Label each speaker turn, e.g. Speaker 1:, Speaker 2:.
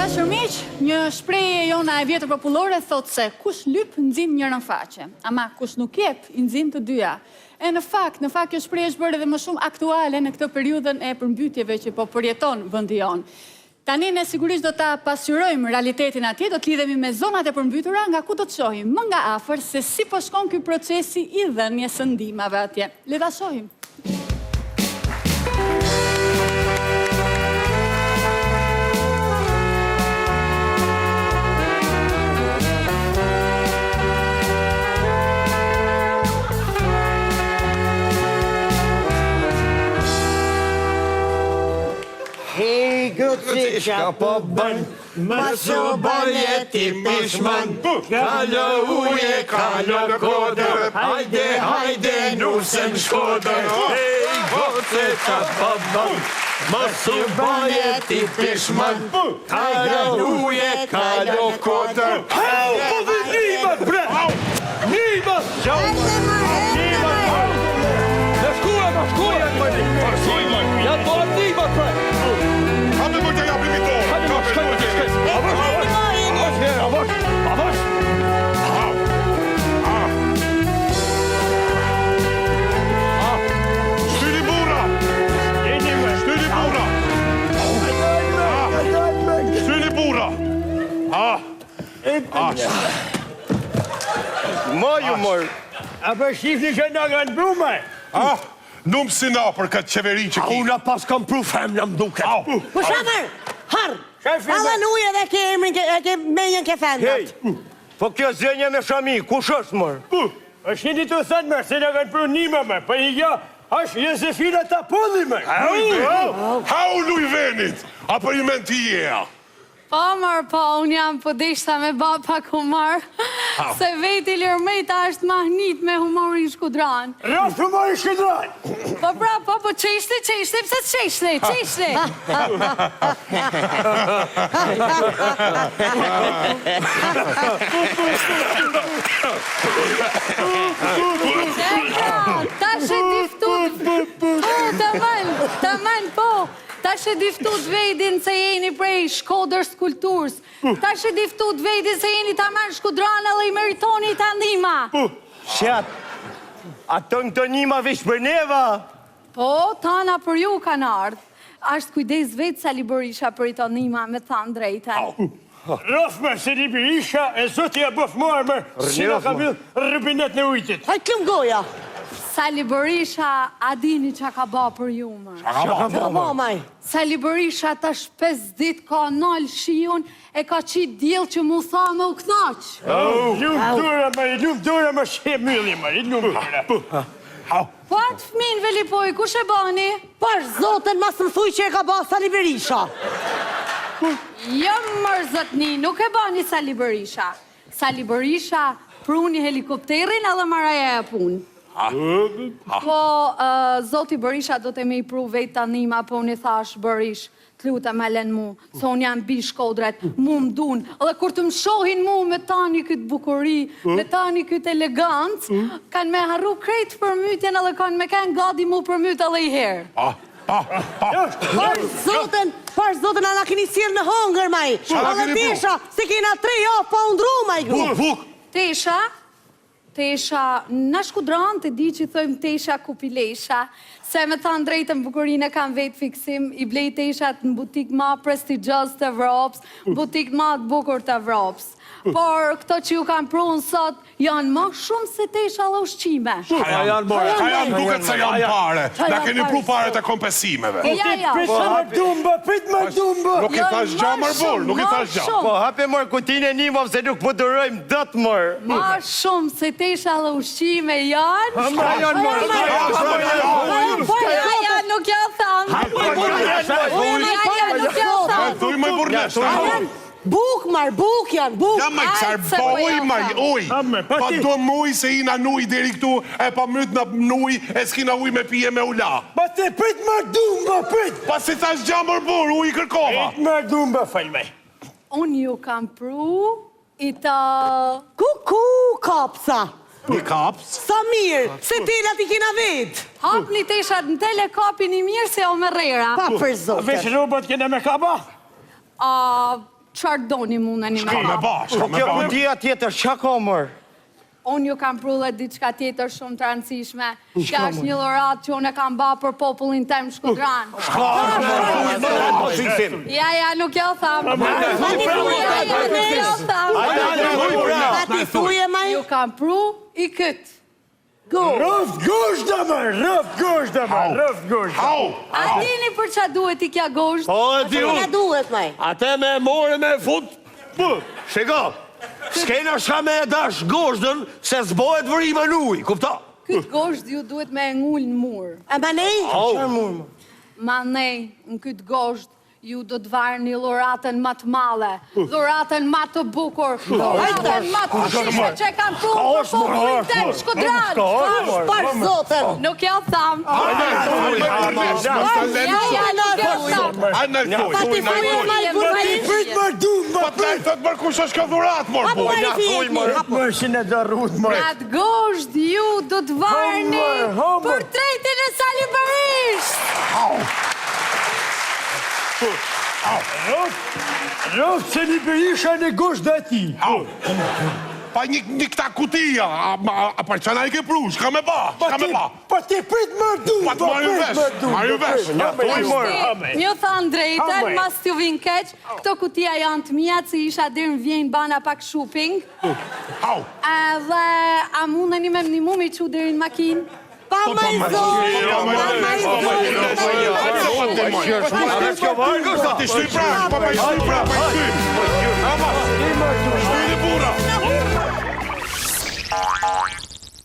Speaker 1: Dashur miq, një shprehje jona e vjetër popullore thotë se kush lyp nxin njërën faqe, ama kush nuk jep i nxin të dyja. E në fakt kjo shprehje është bërë edhe më shumë aktuale në këtë periudhën e përmbytjeve që po përjeton vendi jon. Tani ne sigurisht do ta pasqyrojmë realitetin atje, do të lidhemi me zonat e përmbytura nga ku do të shohim më nga afër se si po shkon ky procesi i dhënies së ndihmave atje. Le ta shohim.
Speaker 2: Gëci qa po bën, ma që bëje ti pishman. Kalo uje, kalo kodër, hajde, hajde, nusën shkodër. Hej, gëci qa po bën, ma që bëje ti pishman. Kalo uje, kalo kodër. Hajde, hajde, nimet, bre! Nimet! Në shkuja, ja to atë nimet, bre!
Speaker 3: Maju mërë.
Speaker 2: A për shifni që nga kanë brume?
Speaker 3: Numë si na për këtë qeveri që ki.
Speaker 2: Una pas kam pru femna mduke.
Speaker 4: Po shamër, harë, alën uje dhe ke emrin, ke menjen ke fendat.
Speaker 2: Po kjo zënja me shami, kush është mërë? është një të thënë mërë, se nga kanë pru nima mërë, për i ja, është Jezefina ta pulli mërë.
Speaker 3: Hau luj venit, a për i men t'i jea.
Speaker 1: Po, mërë, po, unë jam po deshta me baba kumar, se veti Lërmeta është mahnit me humorin shkudran.
Speaker 2: Rafë humorin shkudran!
Speaker 1: Po, pra, po, qeshte, pse qeshte? Ta shë diftut, të man, po. Ta shë diftut vedin se jeni prej Shkodër Kulturës. Ta shë diftut vedin se jeni ta marrë Shkudrana dhe i meritoni të ndihma.
Speaker 2: Shat, ato në të njima vish për neva?
Speaker 1: Po, tana për ju kanë ardhë. Ashtë kujdes vetë Sali Berisha për i të ndihma me thanë drejten.
Speaker 2: Rafë se një Berisha e zotja bëf marë mërë, si nga ka billë rëbinet në ujtit.
Speaker 4: Hajtë klëm goja.
Speaker 1: Sali Berisha, a dini që ka ba për ju, mërë?
Speaker 4: Që ka ba, maj?
Speaker 1: Sali Berisha ta 5 dit ka nalë shion e ka qitë djelë që mu tha me u knaq.
Speaker 2: Lumë dura më shë mëlli, mërë, lumë dura.
Speaker 1: Po atë fmin, Velipoj, kush e bani?
Speaker 4: Pash zotën mas më thuj që e ka ba Sali Berisha.
Speaker 1: Jo, mërë zotni, nuk e bani Sali Berisha. Sali Berisha pruni helikopterin edhe maraja e punë. Po, zoti Berisha do të me i pru vetë të nima, po unë i thash Berish, të luta me len mu, se unë jam bi Shkodret, mu më dun, edhe kur të më shohin mu me tani këtë bukuri, me tani këtë elegancë, kanë me harru krejtë përmytjen edhe kanë me kanë gadi mu përmyt edhe i herë.
Speaker 4: Pash zotën, ana keni sirë në hongër, maj. Edhe tesha, se kena 3 javë pa undru, maj.
Speaker 1: Tesha, në Shkudran të di që thëjmë tesha kupilesha, se me thanë drejtën bukurinë kam vetë fiksim, i blej teshat në butik ma prestigjës të Evropës, butik ma të bukur të Evropës. Por këto që ju kanë prunë sot, janë më shumë se tesha dhe ushqime.
Speaker 3: Ka janë duket se janë pare, da keni pru pare të kompesimeve.
Speaker 2: Prit më dumbë.
Speaker 3: Nuk i thash gja mërbull, nuk i thash gja.
Speaker 2: Po, hape mërë kutine njimov se nuk po dërojmë dëtë mërë.
Speaker 1: Ma shumë se tesha dhe ushqime janë. Ja, nuk ja thamë.
Speaker 3: Thuj më burnesht.
Speaker 4: Buk, marë, buk janë, buk.
Speaker 3: Ja, maj, kësar uj, maj, uj. Pa do muj se i na nuj deri këtu, e pa myt në nuj, e s'kina uj me pije me ula.
Speaker 2: Pa te prit më dumbë, prit.
Speaker 3: Pa si thash gja mërbur, uj i kërkova.
Speaker 2: Prit më dumbë, falme.
Speaker 1: Unë ju kam pru i të...
Speaker 4: Kuku, kapsa.
Speaker 3: Një kaps?
Speaker 4: Sa mirë, se telat i kena vetë.
Speaker 1: Hap një teshat në tele kapin i mirë se o me rera.
Speaker 4: Pa për zote.
Speaker 2: Vesh robot kena me kaba?
Speaker 1: qarë doni mundeni me
Speaker 3: Shka me
Speaker 1: ba.
Speaker 3: ba, shka me
Speaker 2: Kjo
Speaker 3: ba.
Speaker 2: kujtia tjetër, qa ka mërë?
Speaker 1: Unë ju kam pru dhe diçka tjetër shumë të rëndësishme. Shka është një lorat që unë e kam ba për popullin tem Shkodran. Ja, nuk jo tham.
Speaker 4: Ati thuje maj?
Speaker 1: Ju kam pru i këtë.
Speaker 5: Rëft gosht dhe më, rëft gosht dhe më, rëft gosht.
Speaker 3: Au,
Speaker 1: A dini për qa duhet i kja gosht?
Speaker 2: O, e di
Speaker 4: Nga
Speaker 2: unë,
Speaker 4: duhet maj?
Speaker 2: ate me more me fut, shiko, s'kena shka me e dash goshtën, se s'bohet vërima në uj, kupta?
Speaker 1: Këtë gosht ju duhet me ngull në mur.
Speaker 4: E ma nej?
Speaker 1: Ma nej, në këtë gosht, ju do të varë një loratën më të male, loratën më të bukur, loratën më të shishme që e kam pru për popullin tem Shkodran.
Speaker 4: Pash zotën!
Speaker 1: Nuk jo tham.
Speaker 4: Ati thuje maj burri?
Speaker 5: Prit më du,
Speaker 3: Pa të lejtë të të mërë kush është ka dhurat, mor,
Speaker 4: Apo
Speaker 3: po.
Speaker 4: ari fijet një?
Speaker 5: më shi në darrut më.
Speaker 1: Në atë gosht ju do të varni
Speaker 5: Homer.
Speaker 1: për tretin e Sali Berisht.
Speaker 5: Rëft se një Berisha në gosht dhe ti.
Speaker 3: Pa një këta kutia, a për qana i ke pru, shka me ba, shka me ba.
Speaker 5: Pa ti prit më du,
Speaker 3: Pa të marrë vesh,
Speaker 1: Një thanë drejten, mas t'ju vinë keq, këto kutia janë të mija, që isha dirë në vjenë bana pak shopping,
Speaker 3: Au,
Speaker 1: edhe a mundeni me më një mu mi që dirë në makinë?
Speaker 4: Pa maj zotë! Pa maj zotë!
Speaker 3: pa ti shtuj pra, pa i shtuj pra, pa i shtuj. Shtuj dhe bura.